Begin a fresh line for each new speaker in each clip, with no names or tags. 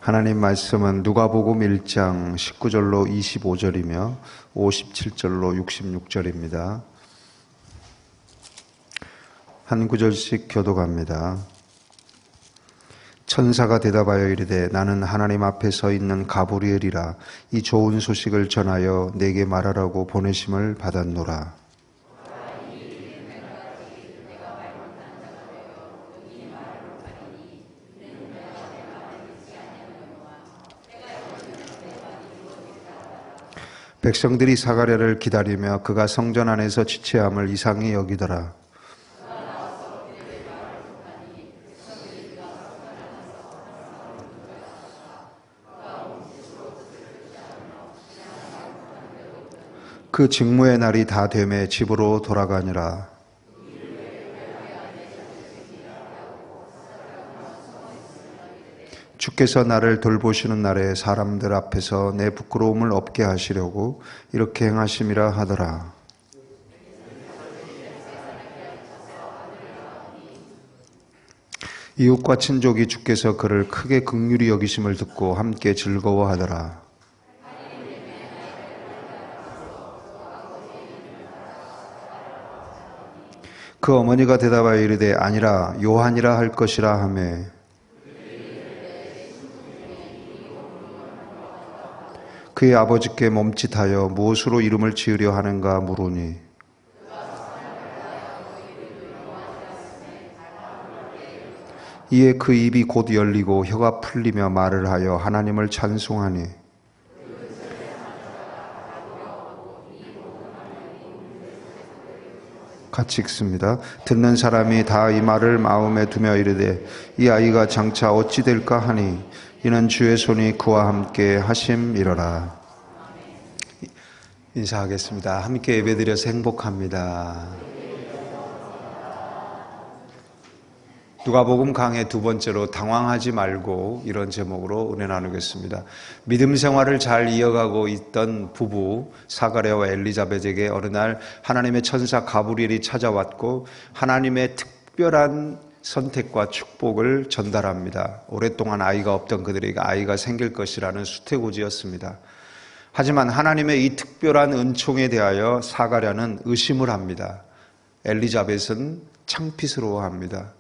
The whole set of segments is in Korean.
하나님 말씀은 누가복음 1장 19절로 25절이며 57절로 66절입니다. 한 구절씩 교독합니다. 천사가 대답하여 이르되 나는 하나님 앞에 서 있는 가브리엘이라. 이 좋은 소식을 전하여 내게 말하라고 보내심을 받았노라. 백성들이 사가랴를 기다리며 그가 성전 안에서 지체함을 이상히 여기더라. 그 직무의 날이 다 되매 집으로 돌아가니라. 주께서 나를 돌보시는 날에 사람들 앞에서 내 부끄러움을 없게 하시려고 이렇게 행하심이라 하더라. 이웃과 친족이 주께서 그를 크게 긍휼히 여기심을 듣고 함께 즐거워하더라. 그 어머니가 대답하여 이르되 아니라 요한이라 할 것이라 하매 그의 아버지께 멈칫하여 무엇으로 이름을 지으려 하는가 물으니 이에 그 입이 곧 열리고 혀가 풀리며 말을 하여 하나님을 찬송하니 같이 읽습니다. 듣는 사람이 다 이 말을 마음에 두며 이르되 이 아이가 장차 어찌 될까 하니 이는 주의 손이 그와 함께 하심이로라. 인사하겠습니다. 함께 예배드려서 행복합니다. 누가복음 강의 두 번째로 당황하지 말고 이런 제목으로 은혜 나누겠습니다. 믿음 생활을 잘 이어가고 있던 부부 사가랴와 엘리자벳에게 어느 날 하나님의 천사 가브리엘이 찾아왔고 하나님의 특별한 선택과 축복을 전달합니다. 오랫동안 아이가 없던 그들에게 아이가 생길 것이라는 수태고지였습니다. 하지만 하나님의 이 특별한 은총에 대하여 사가랴는 의심을 합니다. 엘리자벳은 창피스러워합니다.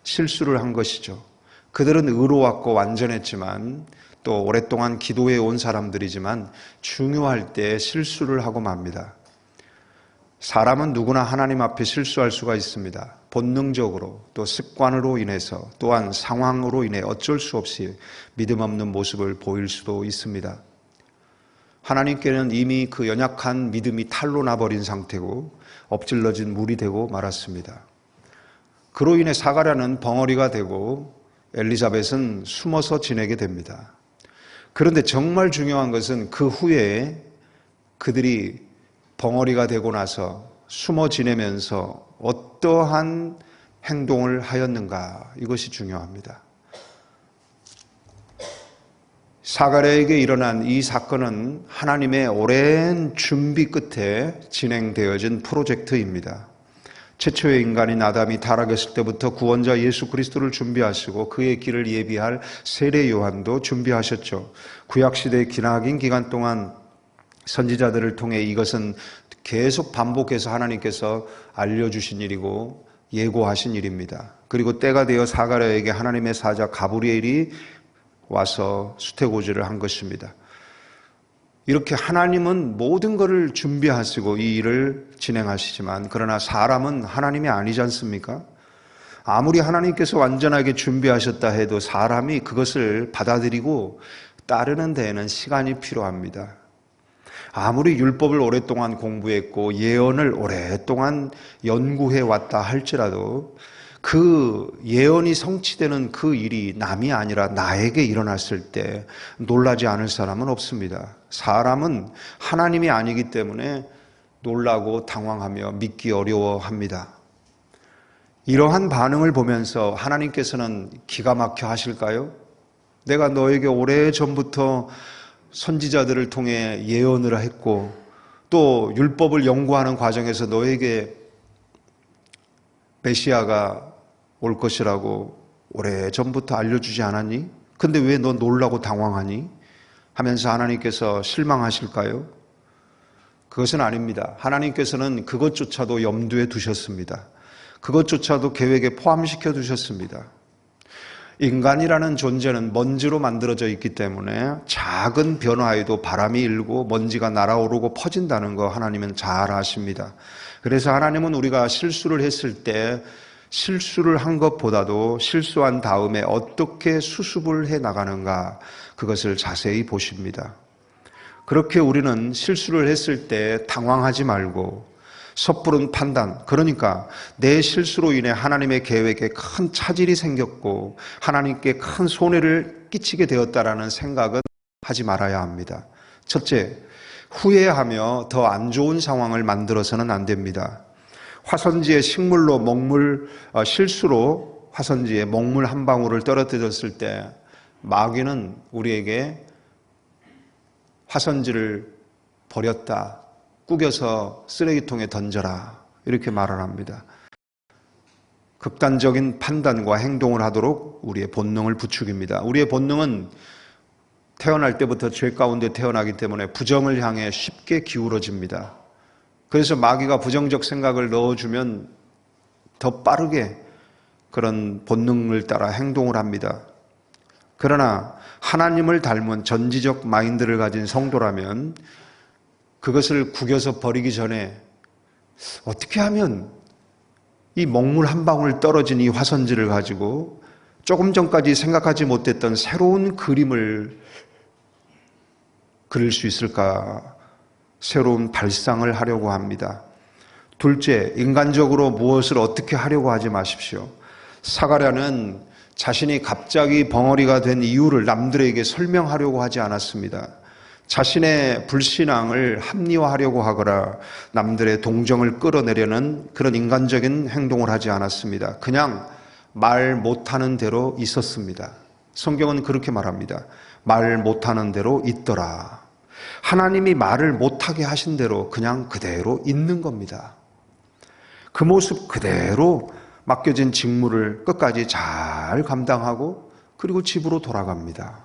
실수를 한 것이죠. 그들은 의로웠고 완전했지만 또 오랫동안 기도해 온 사람들이지만 중요할 때 실수를 하고 맙니다. 사람은 누구나 하나님 앞에 실수할 수가 있습니다. 본능적으로 또 습관으로 인해서 또한 상황으로 인해 어쩔 수 없이 믿음 없는 모습을 보일 수도 있습니다. 하나님께는 이미 그 연약한 믿음이 탈로 나버린 상태고 엎질러진 물이 되고 말았습니다. 그로 인해 사가랴는 벙어리가 되고 엘리자벳은 숨어서 지내게 됩니다. 그런데 정말 중요한 것은 그 후에 그들이 벙어리가 되고 나서 숨어 지내면서 어떠한 행동을 하였는가, 이것이 중요합니다. 사가랴에게 일어난 이 사건은 하나님의 오랜 준비 끝에 진행되어진 프로젝트입니다. 최초의 인간인 아담이 타락했을 때부터 구원자 예수 그리스도를 준비하시고 그의 길을 예비할 세례 요한도 준비하셨죠. 구약시대의 기나긴 기간 동안 선지자들을 통해 이것은 계속 반복해서 하나님께서 알려주신 일이고 예고하신 일입니다. 그리고 때가 되어 사가랴에게 하나님의 사자 가브리엘이 와서 수태고지를 한 것입니다. 이렇게 하나님은 모든 것을 준비하시고 이 일을 진행하시지만 그러나 사람은 하나님이 아니지 않습니까? 아무리 하나님께서 완전하게 준비하셨다 해도 사람이 그것을 받아들이고 따르는 데에는 시간이 필요합니다. 아무리 율법을 오랫동안 공부했고 예언을 오랫동안 연구해 왔다 할지라도 그 예언이 성취되는 그 일이 남이 아니라 나에게 일어났을 때 놀라지 않을 사람은 없습니다. 사람은 하나님이 아니기 때문에 놀라고 당황하며 믿기 어려워합니다. 이러한 반응을 보면서 하나님께서는 기가 막혀 하실까요? 내가 너에게 오래전부터 선지자들을 통해 예언을 했고 또 율법을 연구하는 과정에서 너에게 메시아가 올 것이라고 오래전부터 알려주지 않았니? 근데 왜 너 놀라고 당황하니? 하면서 하나님께서 실망하실까요? 그것은 아닙니다. 하나님께서는 그것조차도 염두에 두셨습니다. 그것조차도 계획에 포함시켜 두셨습니다. 인간이라는 존재는 먼지로 만들어져 있기 때문에 작은 변화에도 바람이 일고 먼지가 날아오르고 퍼진다는 거 하나님은 잘 아십니다. 그래서 하나님은 우리가 실수를 했을 때 실수를 한 것보다도 실수한 다음에 어떻게 수습을 해 나가는가, 그것을 자세히 보십니다. 그렇게 우리는 실수를 했을 때 당황하지 말고 섣부른 판단, 그러니까 내 실수로 인해 하나님의 계획에 큰 차질이 생겼고 하나님께 큰 손해를 끼치게 되었다라는 생각은 하지 말아야 합니다. 첫째, 후회하며 더 안 좋은 상황을 만들어서는 안 됩니다. 화선지에 실수로 화선지에 먹물 한 방울을 떨어뜨렸을 때 마귀는 우리에게 화선지를 버렸다, 구겨서 쓰레기통에 던져라, 이렇게 말을 합니다. 극단적인 판단과 행동을 하도록 우리의 본능을 부추깁니다. 우리의 본능은 태어날 때부터 죄 가운데 태어나기 때문에 부정을 향해 쉽게 기울어집니다. 그래서 마귀가 부정적 생각을 넣어주면 더 빠르게 그런 본능을 따라 행동을 합니다. 그러나 하나님을 닮은 전지적 마인드를 가진 성도라면 그것을 구겨서 버리기 전에 어떻게 하면 이 먹물 한 방울 떨어진 이 화선지를 가지고 조금 전까지 생각하지 못했던 새로운 그림을 그릴 수 있을까? 새로운 발상을 하려고 합니다. 둘째, 인간적으로 무엇을 어떻게 하려고 하지 마십시오. 사가랴는 자신이 갑자기 벙어리가 된 이유를 남들에게 설명하려고 하지 않았습니다. 자신의 불신앙을 합리화하려고 하거나 남들의 동정을 끌어내려는 그런 인간적인 행동을 하지 않았습니다. 그냥 말 못하는 대로 있었습니다. 성경은 그렇게 말합니다. 말 못하는 대로 있더라. 하나님이 말을 못하게 하신 대로 그냥 그대로 있는 겁니다. 그 모습 그대로 맡겨진 직무를 끝까지 잘 감당하고 그리고 집으로 돌아갑니다.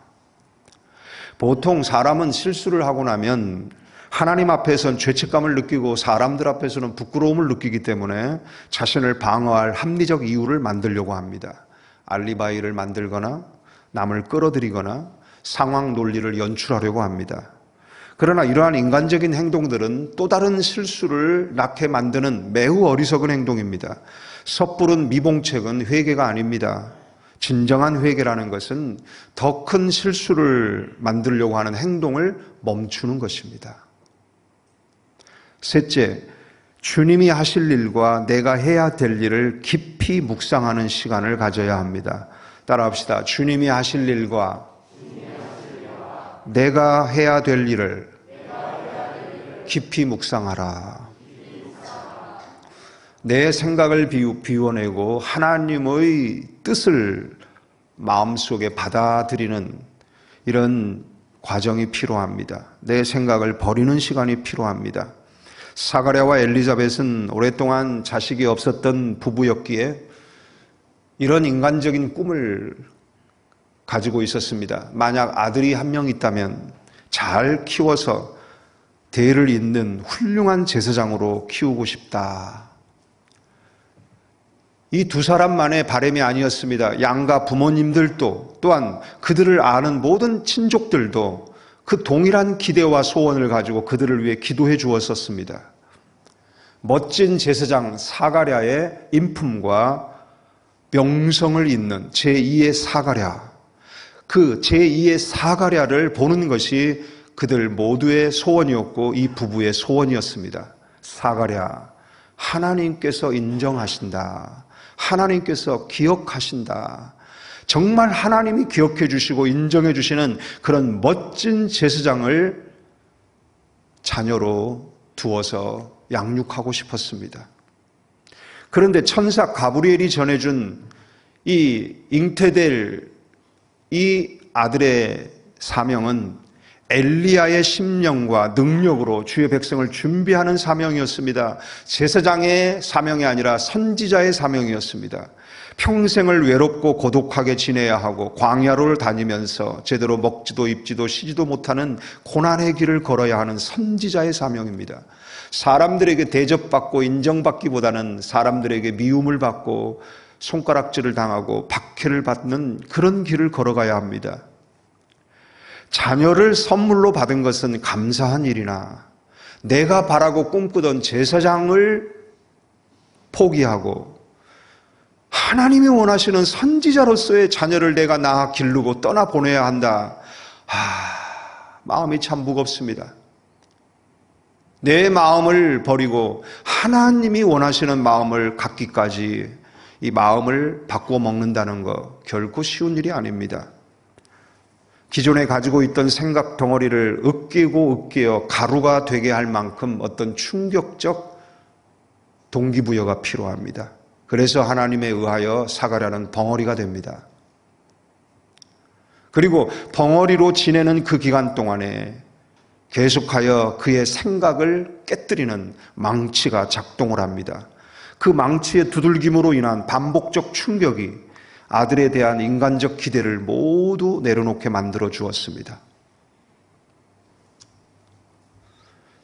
보통 사람은 실수를 하고 나면 하나님 앞에서는 죄책감을 느끼고 사람들 앞에서는 부끄러움을 느끼기 때문에 자신을 방어할 합리적 이유를 만들려고 합니다. 알리바이를 만들거나 남을 끌어들이거나 상황 논리를 연출하려고 합니다. 그러나 이러한 인간적인 행동들은 또 다른 실수를 낳게 만드는 매우 어리석은 행동입니다. 섣부른 미봉책은 회개가 아닙니다. 진정한 회개라는 것은 더 큰 실수를 만들려고 하는 행동을 멈추는 것입니다. 셋째, 주님이 하실 일과 내가 해야 될 일을 깊이 묵상하는 시간을 가져야 합니다. 따라합시다. 주님이 하실 일과 내가 해야 될 일을 깊이 묵상하라. 내 생각을 비워내고 하나님의 뜻을 마음속에 받아들이는 이런 과정이 필요합니다. 내 생각을 버리는 시간이 필요합니다. 사가랴와 엘리자벳은 오랫동안 자식이 없었던 부부였기에 이런 인간적인 꿈을 가지고 있었습니다. 만약 아들이 한 명 있다면 잘 키워서 대를 잇는 훌륭한 제사장으로 키우고 싶다. 이 두 사람만의 바람이 아니었습니다. 양가 부모님들도 또한 그들을 아는 모든 친족들도 그 동일한 기대와 소원을 가지고 그들을 위해 기도해 주었었습니다. 멋진 제사장 사가랴의 인품과 명성을 잇는 제2의 사가랴, 그 제2의 사가랴를 보는 것이 그들 모두의 소원이었고 이 부부의 소원이었습니다. 사가랴, 하나님께서 인정하신다. 하나님께서 기억하신다. 정말 하나님이 기억해 주시고 인정해 주시는 그런 멋진 제사장을 자녀로 두어서 양육하고 싶었습니다. 그런데 천사 가브리엘이 전해준 이 잉태될 이 아들의 사명은 엘리야의 심령과 능력으로 주의 백성을 준비하는 사명이었습니다. 제사장의 사명이 아니라 선지자의 사명이었습니다. 평생을 외롭고 고독하게 지내야 하고 광야를 다니면서 제대로 먹지도 입지도 쉬지도 못하는 고난의 길을 걸어야 하는 선지자의 사명입니다. 사람들에게 대접받고 인정받기보다는 사람들에게 미움을 받고 손가락질을 당하고 박해를 받는 그런 길을 걸어가야 합니다. 자녀를 선물로 받은 것은 감사한 일이나 내가 바라고 꿈꾸던 제사장을 포기하고 하나님이 원하시는 선지자로서의 자녀를 내가 낳아 기르고 떠나보내야 한다. 마음이 참 무겁습니다. 내 마음을 버리고 하나님이 원하시는 마음을 갖기까지 이 마음을 바꾸어 먹는다는 거 결코 쉬운 일이 아닙니다. 기존에 가지고 있던 생각 덩어리를 으깨어 가루가 되게 할 만큼 어떤 충격적 동기부여가 필요합니다. 그래서 하나님에 의하여 사가랴는 벙어리가 됩니다. 그리고 벙어리로 지내는 그 기간 동안에 계속하여 그의 생각을 깨뜨리는 망치가 작동을 합니다. 그 망치의 두들김으로 인한 반복적 충격이 아들에 대한 인간적 기대를 모두 내려놓게 만들어 주었습니다.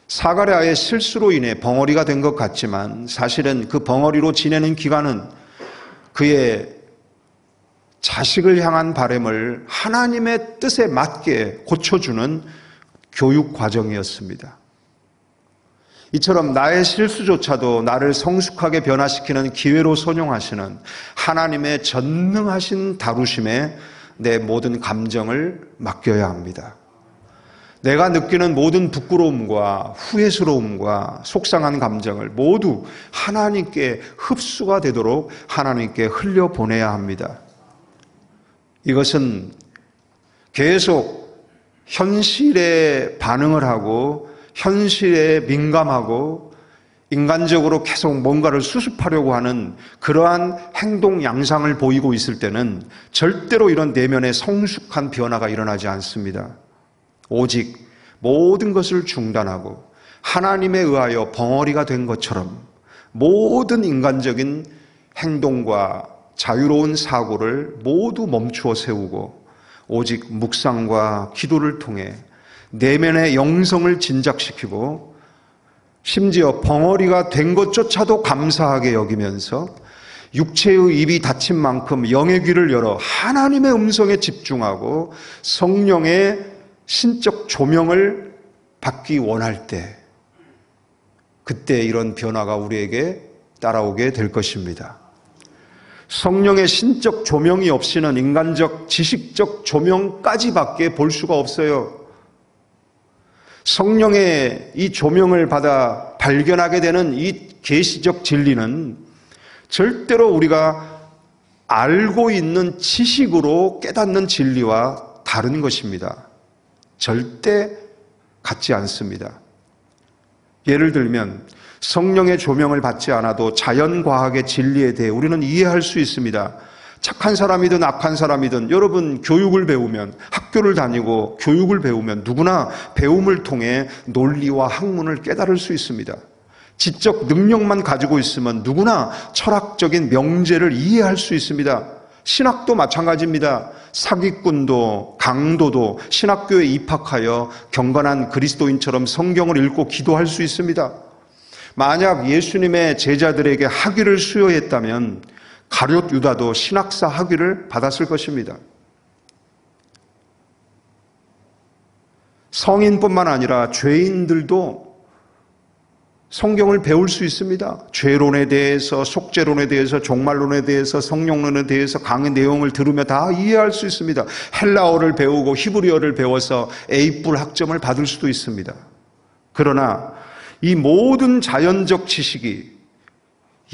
사가랴의 실수로 인해 벙어리가 된 것 같지만 사실은 그 벙어리로 지내는 기간은 그의 자식을 향한 바람을 하나님의 뜻에 맞게 고쳐주는 교육 과정이었습니다. 이처럼 나의 실수조차도 나를 성숙하게 변화시키는 기회로 선용하시는 하나님의 전능하신 다루심에 내 모든 감정을 맡겨야 합니다. 내가 느끼는 모든 부끄러움과 후회스러움과 속상한 감정을 모두 하나님께 흡수가 되도록 하나님께 흘려보내야 합니다. 이것은 계속 현실에 반응을 하고 현실에 민감하고 인간적으로 계속 뭔가를 수습하려고 하는 그러한 행동 양상을 보이고 있을 때는 절대로 이런 내면의 성숙한 변화가 일어나지 않습니다. 오직 모든 것을 중단하고 하나님에 의하여 벙어리가 된 것처럼 모든 인간적인 행동과 자유로운 사고를 모두 멈추어 세우고 오직 묵상과 기도를 통해 내면의 영성을 진작시키고 심지어 벙어리가 된 것조차도 감사하게 여기면서 육체의 입이 닫힌 만큼 영의 귀를 열어 하나님의 음성에 집중하고 성령의 신적 조명을 받기 원할 때 그때 이런 변화가 우리에게 따라오게 될 것입니다. 성령의 신적 조명이 없이는 인간적 지식적 조명까지밖에 볼 수가 없어요. 성령의 이 조명을 받아 발견하게 되는 이 계시적 진리는 절대로 우리가 알고 있는 지식으로 깨닫는 진리와 다른 것입니다. 절대 같지 않습니다. 예를 들면 성령의 조명을 받지 않아도 자연과학의 진리에 대해 우리는 이해할 수 있습니다. 착한 사람이든 악한 사람이든 여러분 교육을 배우면 학교를 다니고 교육을 배우면 누구나 배움을 통해 논리와 학문을 깨달을 수 있습니다. 지적 능력만 가지고 있으면 누구나 철학적인 명제를 이해할 수 있습니다. 신학도 마찬가지입니다. 사기꾼도 강도도 신학교에 입학하여 경건한 그리스도인처럼 성경을 읽고 기도할 수 있습니다. 만약 예수님의 제자들에게 학위를 수여했다면 가룟 유다도 신학사 학위를 받았을 것입니다. 성인뿐만 아니라 죄인들도 성경을 배울 수 있습니다. 죄론에 대해서, 속죄론에 대해서, 종말론에 대해서, 성령론에 대해서 강의 내용을 들으며 다 이해할 수 있습니다. 헬라어를 배우고 히브리어를 배워서 A+ 학점을 받을 수도 있습니다. 그러나 이 모든 자연적 지식이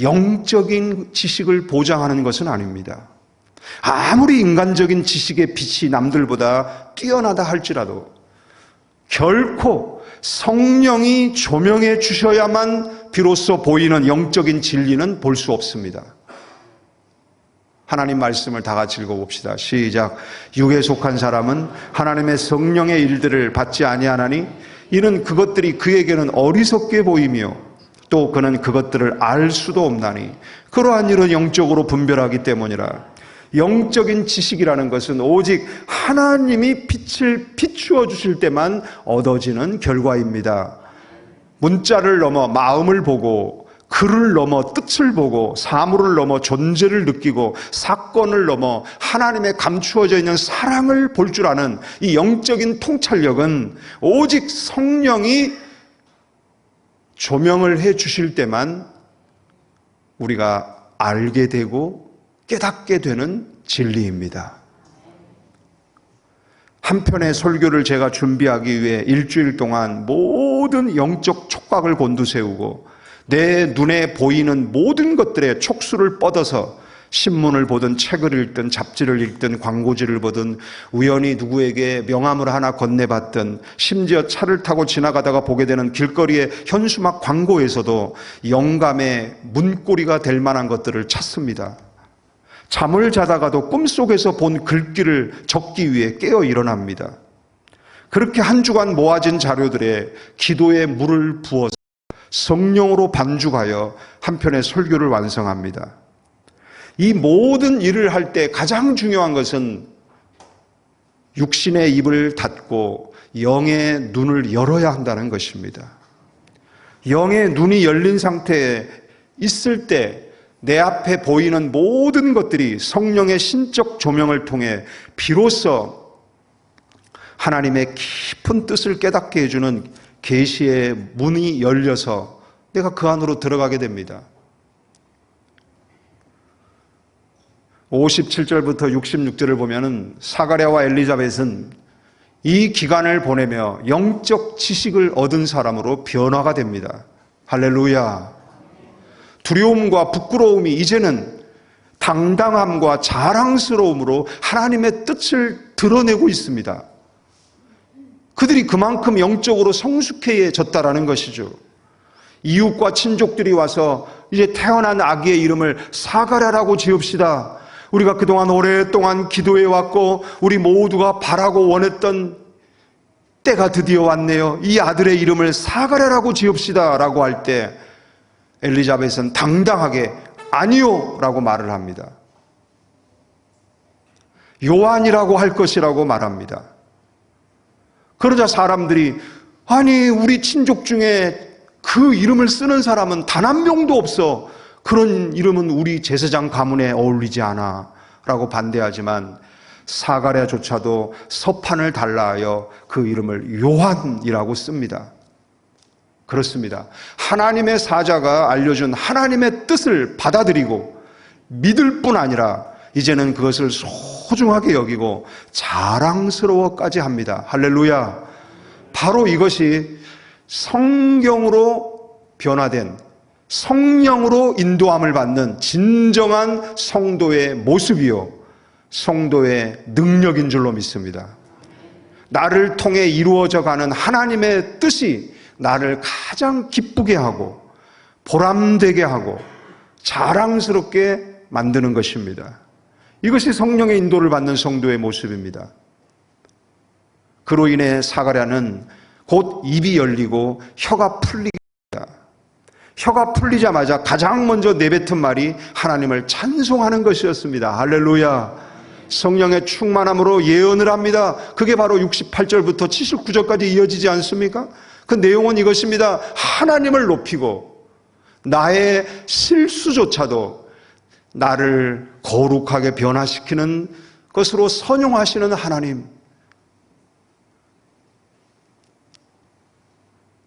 영적인 지식을 보장하는 것은 아닙니다. 아무리 인간적인 지식의 빛이 남들보다 뛰어나다 할지라도 결코 성령이 조명해 주셔야만 비로소 보이는 영적인 진리는 볼 수 없습니다. 하나님 말씀을 다 같이 읽어봅시다. 시작. 육에 속한 사람은 하나님의 성령의 일들을 받지 아니하나니 이는 그것들이 그에게는 어리석게 보이며 또 그는 그것들을 알 수도 없나니 그러한 일은 영적으로 분별하기 때문이라. 영적인 지식이라는 것은 오직 하나님이 빛을 비추어 주실 때만 얻어지는 결과입니다. 문자를 넘어 마음을 보고, 글을 넘어 뜻을 보고, 사물을 넘어 존재를 느끼고, 사건을 넘어 하나님의 감추어져 있는 사랑을 볼 줄 아는 이 영적인 통찰력은 오직 성령이 조명을 해 주실 때만 우리가 알게 되고 깨닫게 되는 진리입니다. 한 편의 설교를 제가 준비하기 위해 일주일 동안 모든 영적 촉각을 곤두세우고 내 눈에 보이는 모든 것들의 촉수를 뻗어서 신문을 보든 책을 읽든 잡지를 읽든 광고지를 보든 우연히 누구에게 명함을 하나 건네받든 심지어 차를 타고 지나가다가 보게 되는 길거리의 현수막 광고에서도 영감의 문고리가 될 만한 것들을 찾습니다. 잠을 자다가도 꿈속에서 본 글귀를 적기 위해 깨어 일어납니다. 그렇게 한 주간 모아진 자료들에 기도에 물을 부어서 성령으로 반죽하여 한 편의 설교를 완성합니다. 이 모든 일을 할 때 가장 중요한 것은 육신의 입을 닫고 영의 눈을 열어야 한다는 것입니다. 영의 눈이 열린 상태에 있을 때 내 앞에 보이는 모든 것들이 성령의 신적 조명을 통해 비로소 하나님의 깊은 뜻을 깨닫게 해주는 계시의 문이 열려서 내가 그 안으로 들어가게 됩니다. 57절부터 66절을 보면은 사가랴와 엘리자벳은 이 기간을 보내며 영적 지식을 얻은 사람으로 변화가 됩니다. 할렐루야. 두려움과 부끄러움이 이제는 당당함과 자랑스러움으로 하나님의 뜻을 드러내고 있습니다. 그들이 그만큼 영적으로 성숙해졌다라는 것이죠. 이웃과 친족들이 와서 이제 태어난 아기의 이름을 사가랴라고 지읍시다. 우리가 그동안 오랫동안 기도해 왔고 우리 모두가 바라고 원했던 때가 드디어 왔네요. 이 아들의 이름을 사가랴라고 지읍시다 라고 할 때 엘리자벳은 당당하게 아니요 라고 말을 합니다. 요한이라고 할 것이라고 말합니다. 그러자 사람들이 아니 우리 친족 중에 그 이름을 쓰는 사람은 단 한 명도 없어. 그런 이름은 우리 제사장 가문에 어울리지 않아 라고 반대하지만 사가랴조차도 서판을 달라하여 그 이름을 요한이라고 씁니다. 그렇습니다. 하나님의 사자가 알려준 하나님의 뜻을 받아들이고 믿을 뿐 아니라 이제는 그것을 소중하게 여기고 자랑스러워까지 합니다. 할렐루야. 바로 이것이 성경으로 변화된 성령으로 인도함을 받는 진정한 성도의 모습이요 성도의 능력인 줄로 믿습니다. 나를 통해 이루어져 가는 하나님의 뜻이 나를 가장 기쁘게 하고 보람되게 하고 자랑스럽게 만드는 것입니다. 이것이 성령의 인도를 받는 성도의 모습입니다. 그로 인해 사가랴는 곧 입이 열리고 혀가 풀리게 됩니다. 혀가 풀리자마자 가장 먼저 내뱉은 말이 하나님을 찬송하는 것이었습니다. 할렐루야. 성령의 충만함으로 예언을 합니다. 그게 바로 68절부터 79절까지 이어지지 않습니까? 그 내용은 이것입니다. 하나님을 높이고 나의 실수조차도 나를 거룩하게 변화시키는 것으로 선용하시는 하나님,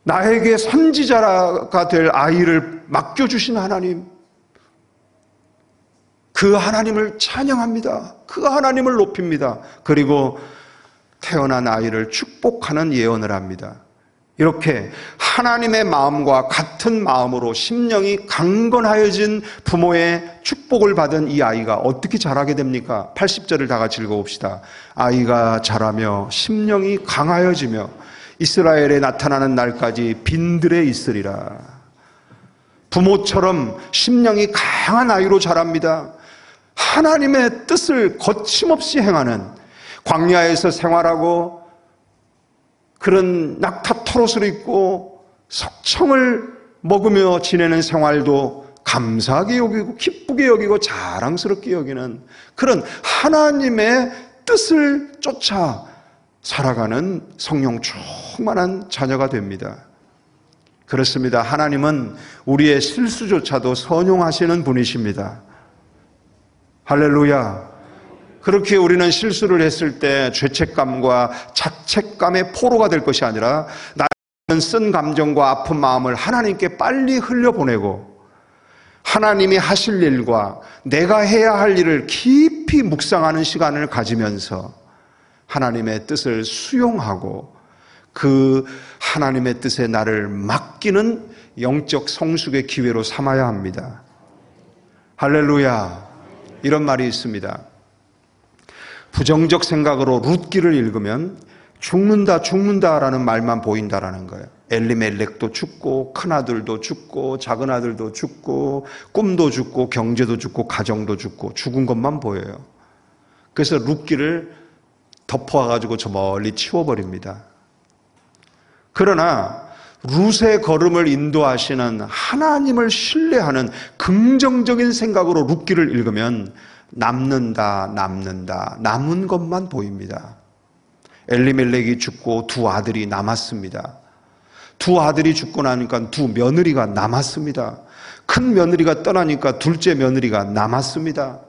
나에게 선지자가 될 아이를 맡겨주신 하나님, 그 하나님을 찬양합니다. 그 하나님을 높입니다. 그리고 태어난 아이를 축복하는 예언을 합니다. 이렇게 하나님의 마음과 같은 마음으로 심령이 강건하여진 부모의 축복을 받은 이 아이가 어떻게 자라게 됩니까? 80절을 다 같이 읽어봅시다. 아이가 자라며 심령이 강하여지며 이스라엘에 나타나는 날까지 빈들에 있으리라. 부모처럼 심령이 강한 아이로 자랍니다. 하나님의 뜻을 거침없이 행하는, 광야에서 생활하고 그런 낙타 털옷을 입고 석청을 먹으며 지내는 생활도 감사하게 여기고 기쁘게 여기고 자랑스럽게 여기는 그런 하나님의 뜻을 쫓아 살아가는 성령 충만한 자녀가 됩니다. 그렇습니다. 하나님은 우리의 실수조차도 선용하시는 분이십니다. 할렐루야. 그렇게 우리는 실수를 했을 때 죄책감과 자책감의 포로가 될 것이 아니라 나는 쓴 감정과 아픈 마음을 하나님께 빨리 흘려보내고 하나님이 하실 일과 내가 해야 할 일을 깊이 묵상하는 시간을 가지면서 하나님의 뜻을 수용하고 그 하나님의 뜻에 나를 맡기는 영적 성숙의 기회로 삼아야 합니다. 할렐루야. 이런 말이 있습니다. 부정적 생각으로 룻기를 읽으면 죽는다라는 말만 보인다라는 거예요. 엘리멜렉도 죽고 큰아들도 죽고 작은아들도 죽고 꿈도 죽고 경제도 죽고 가정도 죽고 죽은 것만 보여요. 그래서 룻기를 덮어가지고 저 멀리 치워버립니다. 그러나 룻의 걸음을 인도하시는 하나님을 신뢰하는 긍정적인 생각으로 룻기를 읽으면 남는 것만 보입니다. 엘리멜렉이 죽고 두 아들이 남았습니다. 두 아들이 죽고 나니까 두 며느리가 남았습니다. 큰 며느리가 떠나니까 둘째 며느리가 남았습니다.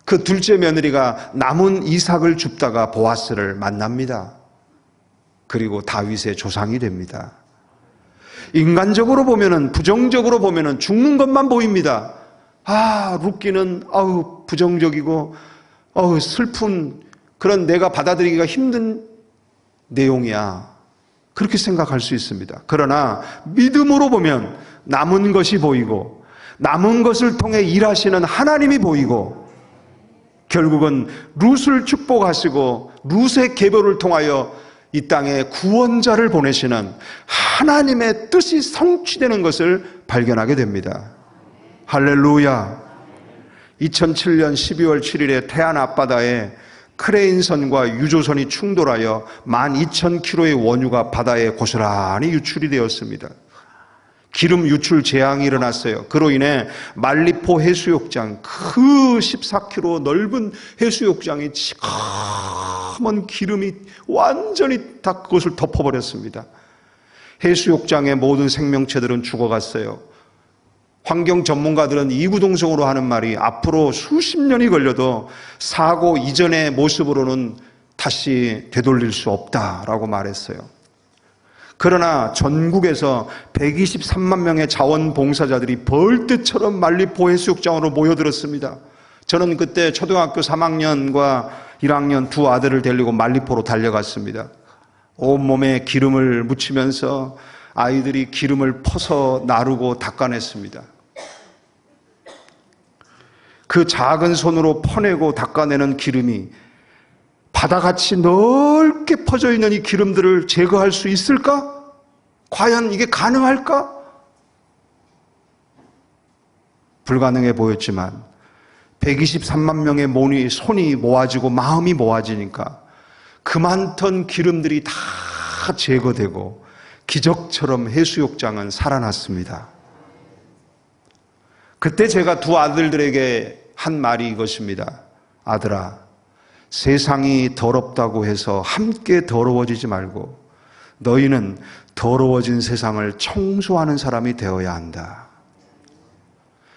그 둘째 며느리가 남은 이삭을 줍다가 보아스를 만납니다. 그리고 다윗의 조상이 됩니다. 인간적으로 보면은, 부정적으로 보면은 죽는 것만 보입니다. 룻기는 부정적이고 슬픈 그런 내가 받아들이기가 힘든 내용이야. 그렇게 생각할 수 있습니다. 그러나 믿음으로 보면 남은 것이 보이고 남은 것을 통해 일하시는 하나님이 보이고 결국은 룻을 축복하시고 룻의 계보를 통하여 이 땅에 구원자를 보내시는 하나님의 뜻이 성취되는 것을 발견하게 됩니다. 할렐루야. 2007년 12월 7일에 태안 앞바다에 크레인선과 유조선이 충돌하여 12,000km의 원유가 바다에 고스란히 유출이 되었습니다. 기름 유출 재앙이 일어났어요. 그로 인해 말리포 해수욕장, 그 14km 넓은 해수욕장이 시커먼 기름이 완전히 다 그것을 덮어버렸습니다. 해수욕장의 모든 생명체들은 죽어갔어요. 환경 전문가들은 이구동성으로 하는 말이 앞으로 수십 년이 걸려도 사고 이전의 모습으로는 다시 되돌릴 수 없다라고 말했어요. 그러나 전국에서 123만 명의 자원봉사자들이 벌떼처럼 말리포 해수욕장으로 모여들었습니다. 저는 그때 초등학교 3학년과 1학년 두 아들을 데리고 말리포로 달려갔습니다. 온몸에 기름을 묻히면서 아이들이 기름을 퍼서 나르고 닦아냈습니다. 그 작은 손으로 퍼내고 닦아내는 기름이 바다같이 넓게 퍼져 있는 이 기름들을 제거할 수 있을까? 과연 이게 가능할까? 불가능해 보였지만 123만 명의 손이 모아지고 마음이 모아지니까 그 많던 기름들이 다 제거되고 기적처럼 해수욕장은 살아났습니다. 그때 제가 두 아들들에게 한 말이 이것입니다. 아들아, 세상이 더럽다고 해서 함께 더러워지지 말고 너희는 더러워진 세상을 청소하는 사람이 되어야 한다.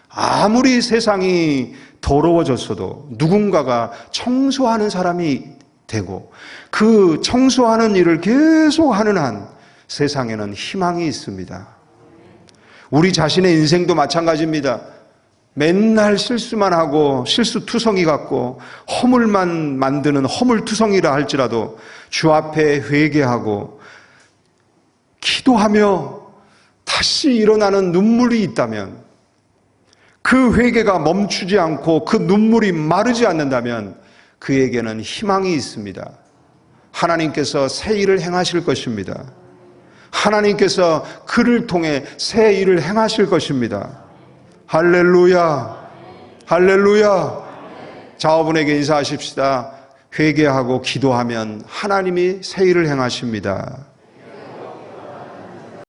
아무리 세상이 더러워졌어도 누군가가 청소하는 사람이 되고 그 청소하는 일을 계속하는 한 세상에는 희망이 있습니다. 우리 자신의 인생도 마찬가지입니다. 맨날 실수만 하고 실수투성이 같고 허물만 만드는 허물투성이라 할지라도 주 앞에 회개하고 기도하며 다시 일어나는 눈물이 있다면, 그 회개가 멈추지 않고 그 눈물이 마르지 않는다면 그에게는 희망이 있습니다. 하나님께서 새 일을 행하실 것입니다. 하나님께서 그를 통해 새 일을 행하실 것입니다. 할렐루야, 할렐루야. 자녀분에게 인사하십시다. 회개하고 기도하면 하나님이 새 일을 행하십니다.